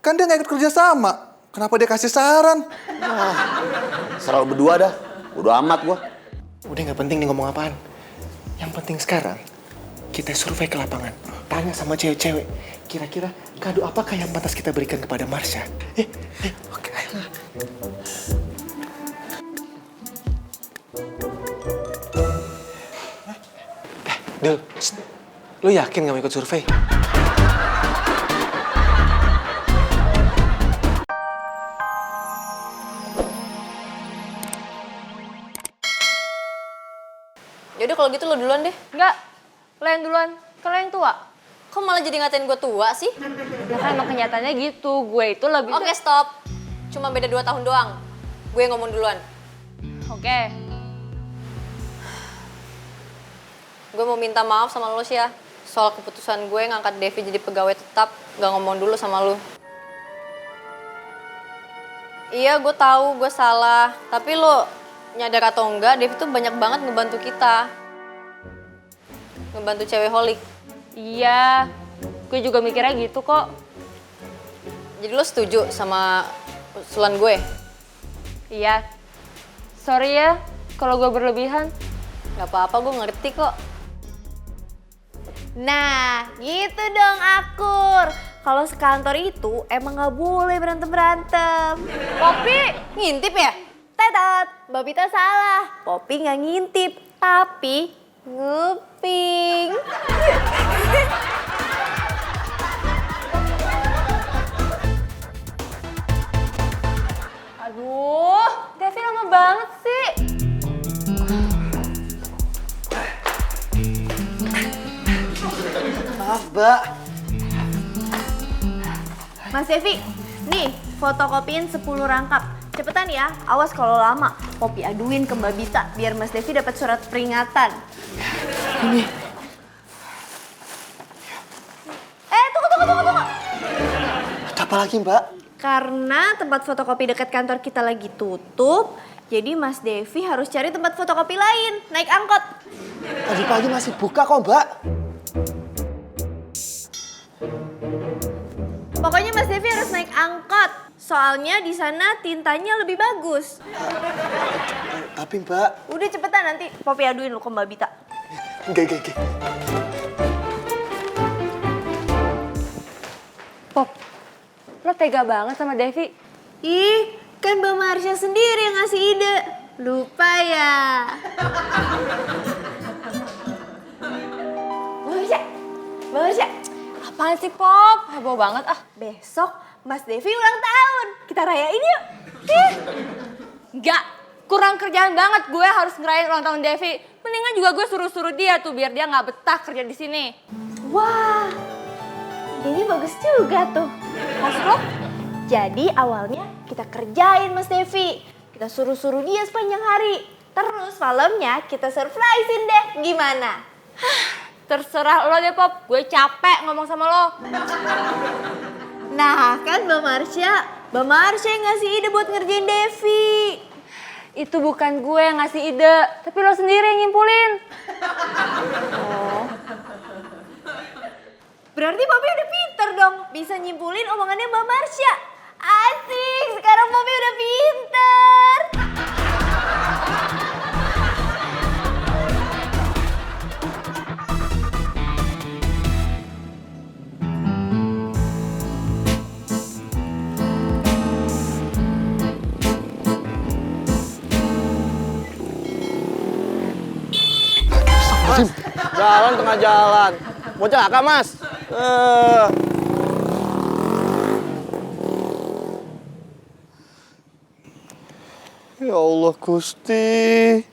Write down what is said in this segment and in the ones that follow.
Kan dia nggak ikut kerja sama. Kenapa dia kasih saran? Serah lu berdua dah. Bodo amat gua. Udah nggak penting nih ngomong apaan. Yang penting sekarang kita survei ke lapangan. Tanya sama cewek-cewek. Kira-kira kado apakah yang pantas kita berikan kepada Marsha? Oke. Dul, lu yakin gak mau ikut survei? Yaudah kalau gitu lo duluan deh. Enggak, lo yang duluan. Kan lo yang tua. Kok malah jadi ngatain gue tua sih? Ya kan emang kenyataannya gitu. Gue itu lebih... Oke, stop. Cuma beda 2 tahun doang. Gue ngomong duluan. Oke. Gue mau minta maaf sama lo sih ya. Soal keputusan gue ngangkat Devi jadi pegawai tetap. Gak ngomong dulu sama lo. Iya, gue tahu gue salah. Tapi lo nyadar atau enggak, Devi tuh banyak banget ngebantu kita. Ngebantu cewek holik. Iya, gue juga mikirnya gitu kok. Jadi lo setuju sama usulan gue? Iya. Sorry ya, kalau gue berlebihan. Gak apa-apa, gue ngerti kok. Nah, gitu dong akur. Kalau sekantor itu emang gak boleh berantem-berantem. Popi! Ngintip ya? Tetot, Babita salah. Popi gak ngintip, tapi nguping. Aduh, Devi lama banget sih. Maaf, Mbak. Mas Devi, nih fotokopiin 10 rangkap. Cepetan ya, awas kalau lama. Popi aduin ke Mbak Bita biar Mas Devi dapat surat peringatan. Ini. Tunggu. Ada apa lagi, Mbak? Karena tempat fotokopi dekat kantor kita lagi tutup, jadi Mas Devi harus cari tempat fotokopi lain, naik angkot. Tadi pagi masih buka kok, Mbak. Pokoknya Mas Devi harus naik angkot. Soalnya di sana tintanya lebih bagus. Tapi, Mbak. Udah cepetan, nanti Popi aduin lu ke Mbak Bita. Enggak. Pop, lo tega banget sama Devi. Ih, kan Mbak Marsha sendiri yang ngasih ide. Lupa ya. Mbak Marsha. Apaan sih, Pop? Heboh banget ah. Besok Mas Devi ulang tahun. Kita rayain yuk. Enggak, kurang kerjaan banget gue harus ngerayain ulang tahun Devi. Mendingan juga gue suruh-suruh dia tuh biar dia nggak betah kerja di sini. Wah, ini bagus juga tuh. Maksud lo? Jadi awalnya kita kerjain Mas Devi. Kita suruh-suruh dia sepanjang hari. Terus malamnya kita surprisein deh. Gimana? Terserah lo deh, Pop. Gue capek ngomong sama lo. Nah kan Mbak Marsha yang ngasih ide buat ngerjain Devi. Itu bukan gue yang ngasih ide, tapi lo sendiri yang nyimpulin. Berarti Popi udah pinter dong, bisa nyimpulin omongannya Mbak Marsha. Asik, sekarang Popi udah pinter. Mas, jalan tengah jalan. Mau celaka, Mas? Ya Allah, Gusti.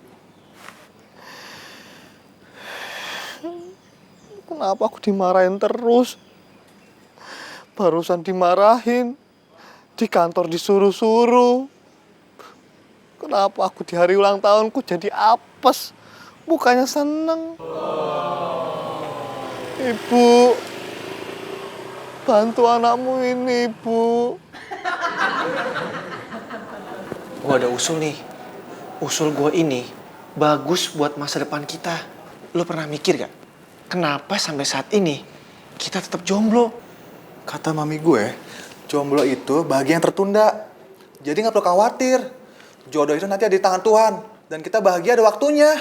Kenapa aku dimarahin terus? Barusan dimarahin. Di kantor disuruh-suruh. Kenapa aku di hari ulang tahunku jadi apes? Bukannya seneng. Ibu, bantu anakmu ini, Ibu. Gue ada usul nih. Usul gue ini bagus buat masa depan kita. Lo pernah mikir gak? Kenapa sampai saat ini kita tetap jomblo? Kata mami gue, Jomblo itu bahagia yang tertunda. Jadi nggak perlu khawatir. Jodoh itu nanti ada di tangan Tuhan. Dan kita bahagia ada waktunya.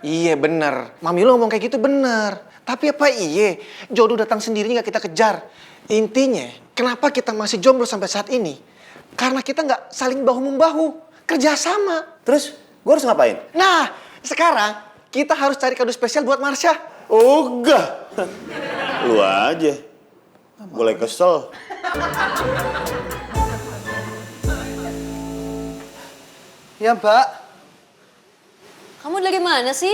Iya bener, Mami lu ngomong kayak gitu bener. Tapi apa iya, jodoh datang sendiri nggak kita kejar. Intinya, kenapa kita masih jomblo sampai saat ini? Karena kita nggak saling bahu-membahu, kerjasama. Terus gue harus ngapain? Nah, sekarang kita harus cari kado spesial buat Marsha. Oh enggak. Lu aja. Boleh kesel. Ya Mbak, Kamu dari mana sih?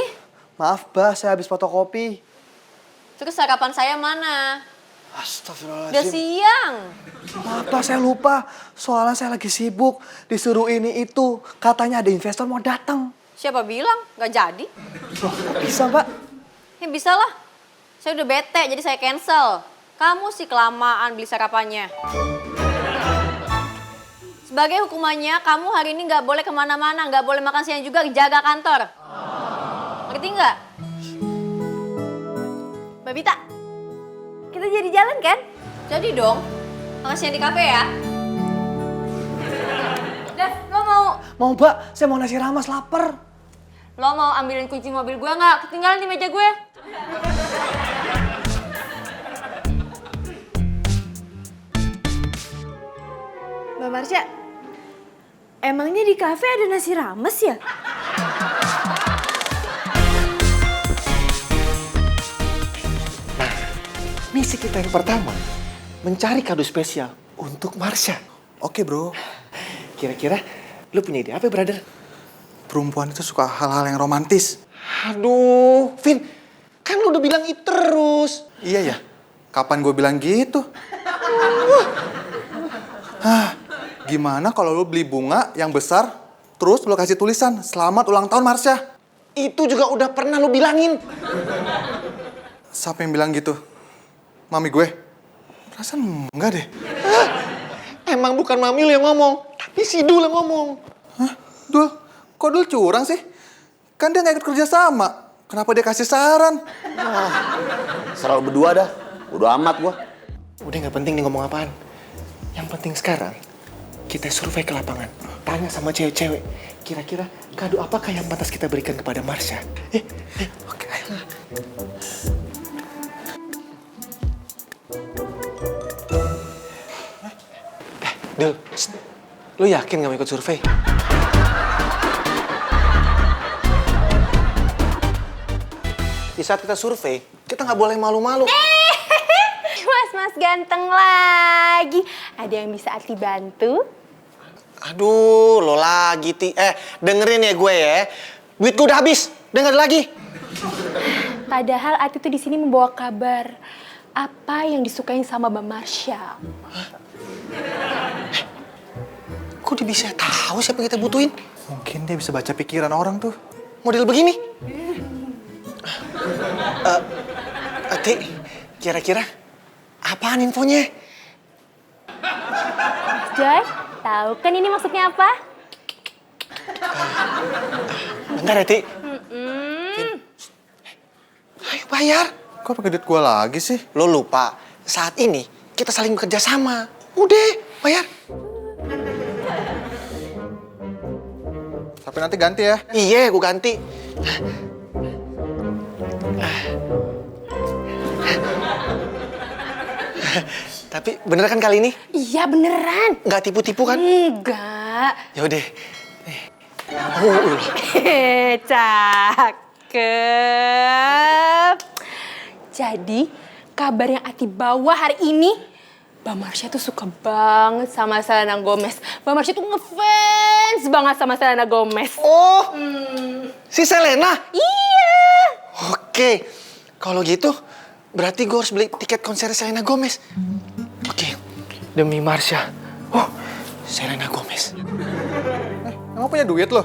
maaf Mbak, saya habis fotokopi. Terus sarapan saya mana? Udah Astagfirullahaladzim. siang. Maaf Mbak, saya lupa. Soalnya saya lagi sibuk. Disuruh ini itu. Katanya ada investor mau datang. Siapa bilang? Gak jadi. Loh, kok bisa Mbak? Ya bisa lah. Saya udah bete jadi saya cancel. Kamu sih kelamaan beli sarapannya. Sebagai hukumannya, kamu hari ini nggak boleh kemana-mana, nggak boleh makan siang juga, jaga kantor. Ngerti nggak? Mbak Bita, kita jadi jalan kan? Jadi dong, makan siang di kafe ya. Dev, lo mau Mau Mbak, saya mau nasi rames, lapar. lo mau ambilin kunci mobil gue nggak? Ketinggalan di meja gue. Mbak Marsha, emangnya di kafe ada nasi rames ya? Misi kita yang pertama, mencari kado spesial untuk Marsha. Oke bro, Kira-kira lu punya ide apa, brother? perempuan itu suka hal-hal yang romantis. Aduh, Vin, kan lu udah bilang itu terus. Iya ya, kapan gue bilang gitu? Gimana kalau lo beli bunga yang besar, terus lo kasih tulisan, selamat ulang tahun Marsha. Itu juga udah pernah lu bilangin. Siapa yang bilang gitu? Mami gue? Perasaan enggak deh. Emang bukan Mami lu yang ngomong, tapi si Dul yang ngomong. Hah? Dul? Kok Dul curang sih? Kan dia nggak ikut kerja sama. Kenapa dia kasih saran? Serah lu berdua dah. Udah amat gua. Udah nggak penting nih ngomong apaan. Yang penting sekarang, kita survei ke lapangan. Tanya sama cewek-cewek, kira-kira kado apakah yang pantas kita berikan kepada Marsha? Oke, ayo. Dul, lu yakin gak mau ikut survei? Di saat kita survei, kita nggak boleh malu-malu. Mas ganteng lagi. Ada yang bisa Ati bantu? Aduh, lo lagi, Ti. Dengerin ya gue ya. Duit gue udah habis. Denger lagi. Padahal Ati tuh di sini membawa kabar apa yang disukain sama Mbak Marsha. Kok dia bisa tahu siapa yang kita butuhin? Mungkin dia bisa baca pikiran orang tuh. Model begini. Ti, kira-kira apaan infonya? Joy, tahu kan ini maksudnya apa? Bentar ya, Ti. Ayo bayar. Kok pakai duit gue lagi sih? Lo lupa, saat ini kita saling bekerja sama. Udah, bayar. Tapi nanti ganti ya. Iya, gue ganti. Tapi bener kan kali ini? Iya beneran. Nggak tipu-tipu kan? Enggak. Yaudah. Oh, Cakep. Jadi kabar yang Ati bawa hari ini, Mbak Marsha tuh suka banget sama Selena Gomez. Mbak Marsha tuh ngefans banget sama Selena Gomez. oh, si Selena? Iya. Oke, kalau gitu berarti gue harus beli tiket konser Selena Gomez. Oke, demi Marsha. Oh, Selena Gomez. Emang punya duit lo?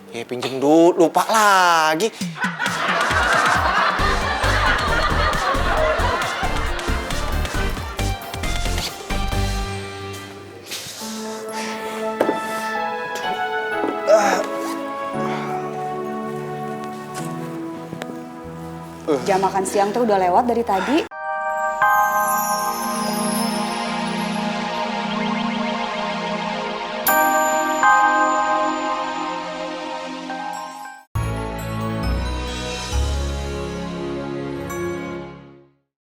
Ya pinjem dulu, lupa lagi. Jam makan siang tuh udah lewat dari tadi.